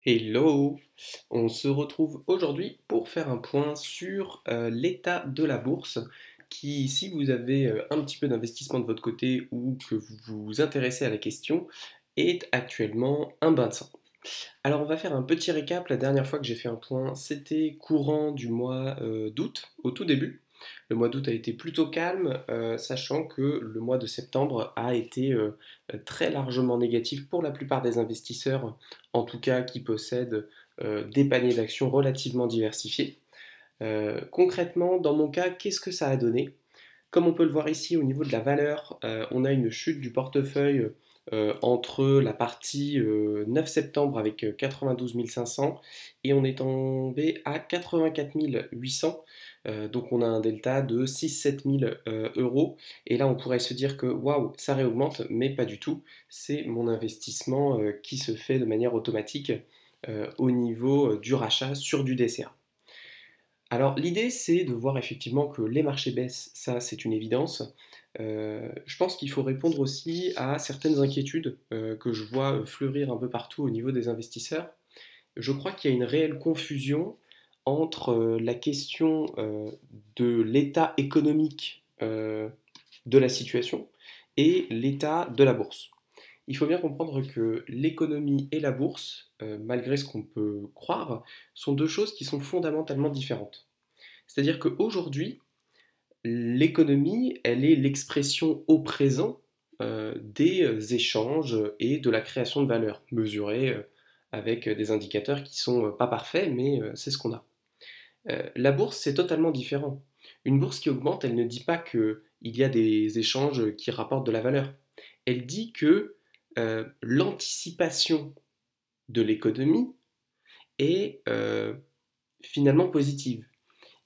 Hello! On se retrouve aujourd'hui pour faire un point sur l'état de la bourse qui, si vous avez un petit peu d'investissement de votre côté ou que vous vous intéressez à la question, est actuellement un bain de sang. Alors on va faire un petit récap. La dernière fois que j'ai fait un point, c'était courant du mois d'août, au tout début. Le mois d'août a été plutôt calme, sachant que le mois de septembre a été très largement négatif pour la plupart des investisseurs, en tout cas qui possèdent des paniers d'actions relativement diversifiés. Concrètement, dans mon cas, qu'est-ce que ça a donné? Comme on peut le voir ici au niveau de la valeur, on a une chute du portefeuille entre la partie 9 septembre avec 92 500 et on est tombé à 84 800. Donc on a un delta de 6-7 000 euros. Et là on pourrait se dire que waouh, ça réaugmente, mais pas du tout. C'est mon investissement qui se fait de manière automatique au niveau du rachat sur du DCA. Alors l'idée c'est de voir effectivement que les marchés baissent, ça c'est une évidence. Je pense qu'il faut répondre aussi à certaines inquiétudes que je vois fleurir un peu partout au niveau des investisseurs. Je crois qu'il y a une réelle confusion entre la question de l'état économique de la situation et l'état de la bourse. Il faut bien comprendre que l'économie et la bourse, malgré ce qu'on peut croire, sont deux choses qui sont fondamentalement différentes. C'est-à-dire qu'aujourd'hui, l'économie, elle est l'expression au présent des échanges et de la création de valeur, mesurée avec des indicateurs qui sont pas parfaits, mais c'est ce qu'on a. La bourse, c'est totalement différent. Une bourse qui augmente, elle ne dit pas qu'il y a des échanges qui rapportent de la valeur. Elle dit que l'anticipation de l'économie est finalement positive.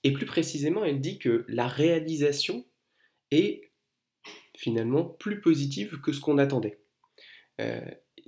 Et plus précisément, elle dit que la réalisation est finalement plus positive que ce qu'on attendait. Euh,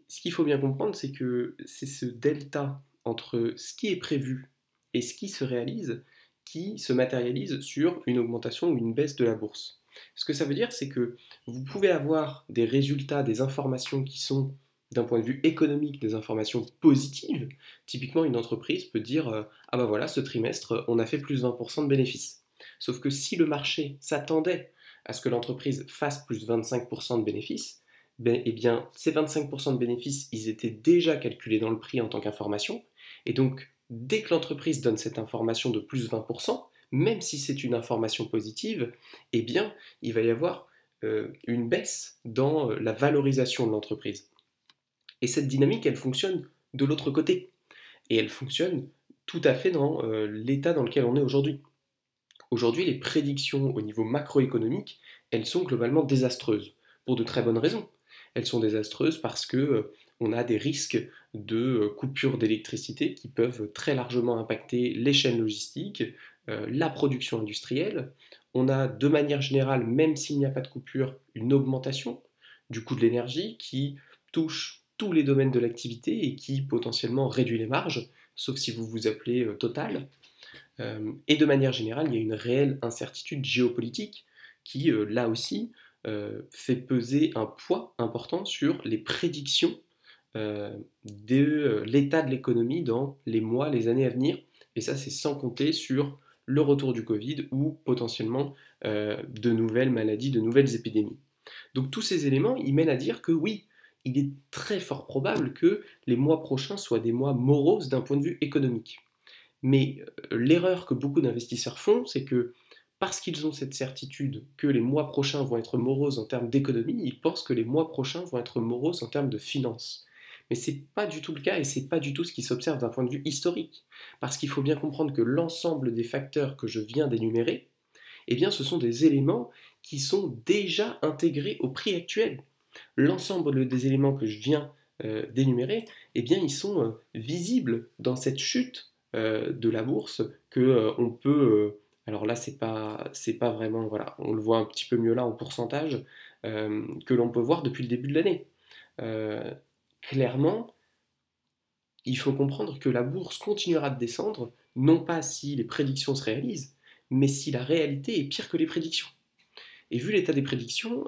Ce qu'il faut bien comprendre, c'est que c'est ce delta entre ce qui est prévu et ce qui se réalise qui se matérialise sur une augmentation ou une baisse de la bourse. Ce que ça veut dire, c'est que vous pouvez avoir des résultats, des informations qui sont, d'un point de vue économique, des informations positives. Typiquement, une entreprise peut dire ah ben voilà, ce trimestre, on a fait plus 20% de bénéfices. Sauf que si le marché s'attendait à ce que l'entreprise fasse plus 25% de bénéfices, ben, eh bien, ces 25% de bénéfices, ils étaient déjà calculés dans le prix en tant qu'information. Et donc, dès que l'entreprise donne cette information de plus 20%, même si c'est une information positive, eh bien, il va y avoir une baisse dans la valorisation de l'entreprise. Et cette dynamique, elle fonctionne de l'autre côté. Et elle fonctionne tout à fait dans l'état dans lequel on est aujourd'hui. Aujourd'hui, les prédictions au niveau macroéconomique, elles sont globalement désastreuses, pour de très bonnes raisons. Elles sont désastreuses parce que on a des risques de coupures d'électricité qui peuvent très largement impacter les chaînes logistiques, la production industrielle. On a de manière générale, même s'il n'y a pas de coupure, une augmentation du coût de l'énergie qui touche tous les domaines de l'activité et qui potentiellement réduit les marges, sauf si vous vous appelez Total. Et de manière générale, il y a une réelle incertitude géopolitique qui, là aussi, fait peser un poids important sur les prédictions de l'état de l'économie dans les mois, les années à venir. Et ça, c'est sans compter sur le retour du Covid ou potentiellement de nouvelles maladies, de nouvelles épidémies. Donc tous ces éléments, ils mènent à dire que oui, il est très fort probable que les mois prochains soient des mois moroses d'un point de vue économique. Mais l'erreur que beaucoup d'investisseurs font, c'est que parce qu'ils ont cette certitude que les mois prochains vont être moroses en termes d'économie, ils pensent que les mois prochains vont être moroses en termes de finances. Mais ce n'est pas du tout le cas et ce n'est pas du tout ce qui s'observe d'un point de vue historique. Parce qu'il faut bien comprendre que l'ensemble des facteurs que je viens d'énumérer, eh bien, ce sont des éléments qui sont déjà intégrés au prix actuel. L'ensemble des éléments que je viens d'énumérer, eh bien, ils sont visibles dans cette chute de la bourse que on peut. Alors là, c'est pas vraiment. Voilà, on le voit un petit peu mieux là en pourcentage que l'on peut voir depuis le début de l'année. Euh, Clairement, il faut comprendre que la bourse continuera de descendre, non pas si les prédictions se réalisent, mais si la réalité est pire que les prédictions. Et vu l'état des prédictions,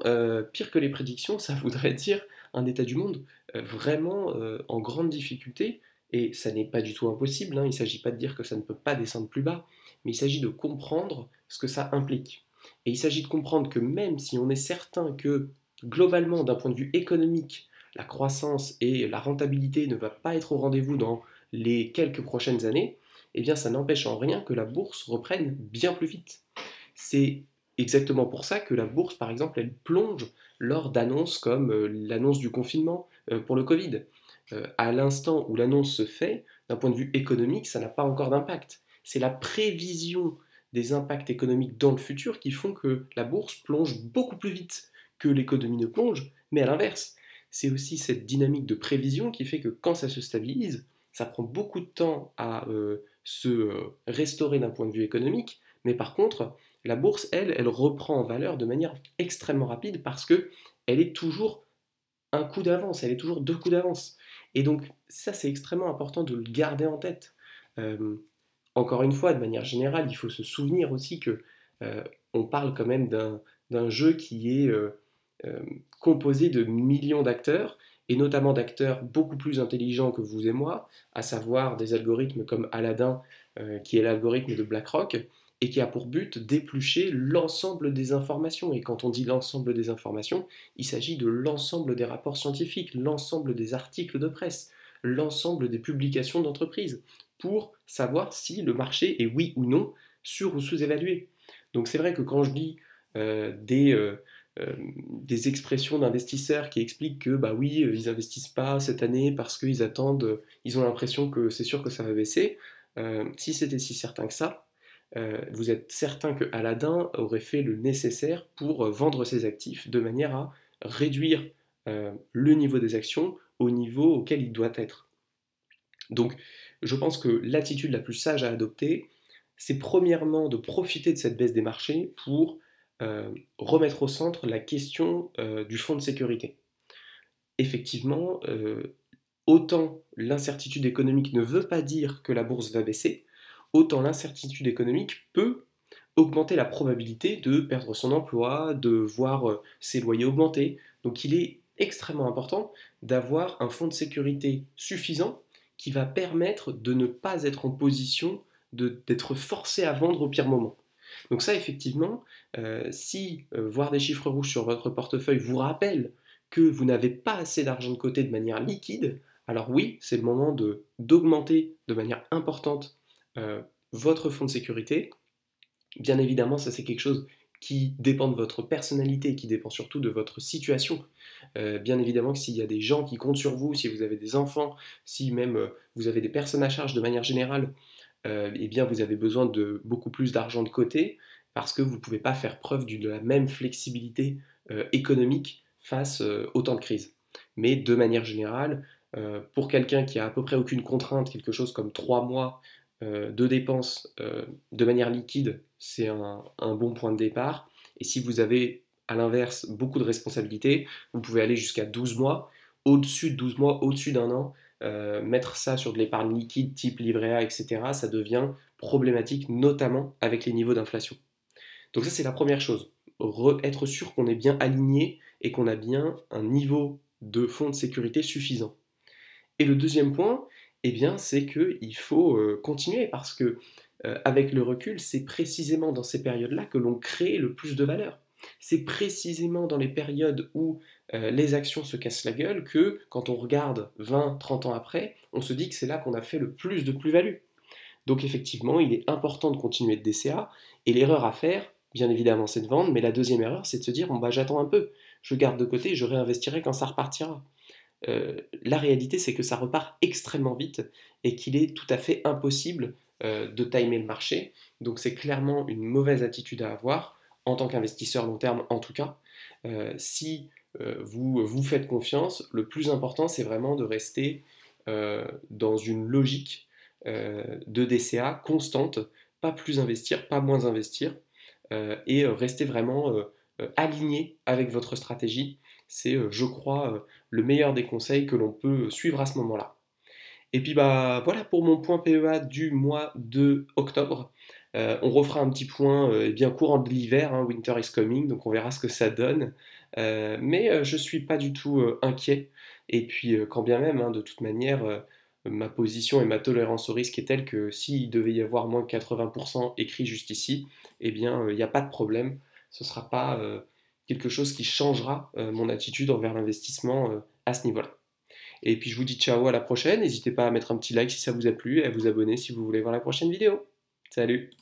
pire que les prédictions, ça voudrait dire un état du monde vraiment en grande difficulté Et ça n'est pas du tout impossible, hein, il ne s'agit pas de dire que ça ne peut pas descendre plus bas, mais il s'agit de comprendre ce que ça implique. Et il s'agit de comprendre que même si on est certain que globalement, d'un point de vue économique, la croissance et la rentabilité ne va pas être au rendez-vous dans les quelques prochaines années, eh bien ça n'empêche en rien que la bourse reprenne bien plus vite. C'est exactement pour ça que la bourse, par exemple, elle plonge lors d'annonces comme l'annonce du confinement pour le Covid. À l'instant où l'annonce se fait, d'un point de vue économique, ça n'a pas encore d'impact. C'est la prévision des impacts économiques dans le futur qui font que la bourse plonge beaucoup plus vite que l'économie ne plonge, mais à l'inverse. C'est aussi cette dynamique de prévision qui fait que quand ça se stabilise, ça prend beaucoup de temps à se restaurer d'un point de vue économique, mais par contre, la bourse, elle reprend en valeur de manière extrêmement rapide parce que elle est toujours un coup d'avance, elle est toujours deux coups d'avance. Et donc ça, c'est extrêmement important de le garder en tête. Euh, Encore une fois, de manière générale, il faut se souvenir aussi que on parle quand même d'un jeu qui est euh, composé de millions d'acteurs, et notamment d'acteurs beaucoup plus intelligents que vous et moi, à savoir des algorithmes comme Aladdin, qui est l'algorithme de BlackRock, et qui a pour but d'éplucher l'ensemble des informations. Et quand on dit l'ensemble des informations, il s'agit de l'ensemble des rapports scientifiques, l'ensemble des articles de presse, l'ensemble des publications d'entreprises, pour savoir si le marché est oui ou non sur ou sous-évalué. Donc c'est vrai que quand je dis euh, des, euh, des expressions d'investisseurs qui expliquent que bah oui, ils investissent pas cette année parce qu'ils attendent, ils ont l'impression que c'est sûr que ça va baisser. Si c'était si certain que ça, vous êtes certain que Aladdin aurait fait le nécessaire pour vendre ses actifs de manière à réduire le niveau des actions au niveau auquel il doit être. Donc, je pense que l'attitude la plus sage à adopter, c'est premièrement de profiter de cette baisse des marchés pour remettre au centre la question du fonds de sécurité. Effectivement, autant l'incertitude économique ne veut pas dire que la bourse va baisser, autant l'incertitude économique peut augmenter la probabilité de perdre son emploi, de voir ses loyers augmenter. Donc il est extrêmement important d'avoir un fonds de sécurité suffisant qui va permettre de ne pas être en position d'être forcé à vendre au pire moment. Donc ça, effectivement, si voir des chiffres rouges sur votre portefeuille vous rappelle que vous n'avez pas assez d'argent de côté de manière liquide, alors oui, c'est le moment d'augmenter de manière importante euh, votre fonds de sécurité. Bien évidemment, ça c'est quelque chose qui dépend de votre personnalité, qui dépend surtout de votre situation. Bien évidemment que s'il y a des gens qui comptent sur vous, si vous avez des enfants, si même vous avez des personnes à charge de manière générale, eh bien vous avez besoin de beaucoup plus d'argent de côté parce que vous ne pouvez pas faire preuve de la même flexibilité économique face au temps de crise. Mais de manière générale, pour quelqu'un qui a à peu près aucune contrainte, quelque chose comme 3 mois de dépenses de manière liquide, c'est un bon point de départ. Et si vous avez à l'inverse beaucoup de responsabilités, vous pouvez aller jusqu'à 12 mois, au-dessus de 12 mois, au-dessus d'un an, mettre ça sur de l'épargne liquide type livret A, etc., ça devient problématique, notamment avec les niveaux d'inflation. Donc ça, c'est la première chose. Être sûr qu'on est bien aligné et qu'on a bien un niveau de fonds de sécurité suffisant. Et le deuxième point, eh bien, c'est qu'il faut continuer parce que, avec le recul, c'est précisément dans ces périodes-là que l'on crée le plus de valeur. C'est précisément dans les périodes où les actions se cassent la gueule que, quand on regarde 20, 30 ans après, on se dit que c'est là qu'on a fait le plus de plus-value. Donc effectivement, il est important de continuer de DCA, et l'erreur à faire, bien évidemment, c'est de vendre, mais la deuxième erreur, c'est de se dire, bon bah j'attends un peu, je garde de côté, je réinvestirai quand ça repartira. La réalité, c'est que ça repart extrêmement vite et qu'il est tout à fait impossible de timer le marché. Donc c'est clairement une mauvaise attitude à avoir, en tant qu'investisseur long terme en tout cas. Si vous vous faites confiance, le plus important, c'est vraiment de rester dans une logique de DCA constante, pas plus investir, pas moins investir, et rester vraiment aligné avec votre stratégie. C'est, je crois, le meilleur des conseils que l'on peut suivre à ce moment-là. Et puis bah voilà pour mon point PEA du mois de octobre. On refera un petit point bien courant de l'hiver, hein, Winter is coming, donc on verra ce que ça donne. Mais je suis pas du tout inquiet. Et puis quand bien même, hein, de toute manière, ma position et ma tolérance au risque est telle que s'il devait y avoir moins de 80% écrit juste ici, eh bien, il n'y a pas de problème. Ce ne sera pas quelque chose qui changera mon attitude envers l'investissement à ce niveau-là. Et puis je vous dis ciao, à la prochaine. N'hésitez pas à mettre un petit like si ça vous a plu et à vous abonner si vous voulez voir la prochaine vidéo. Salut!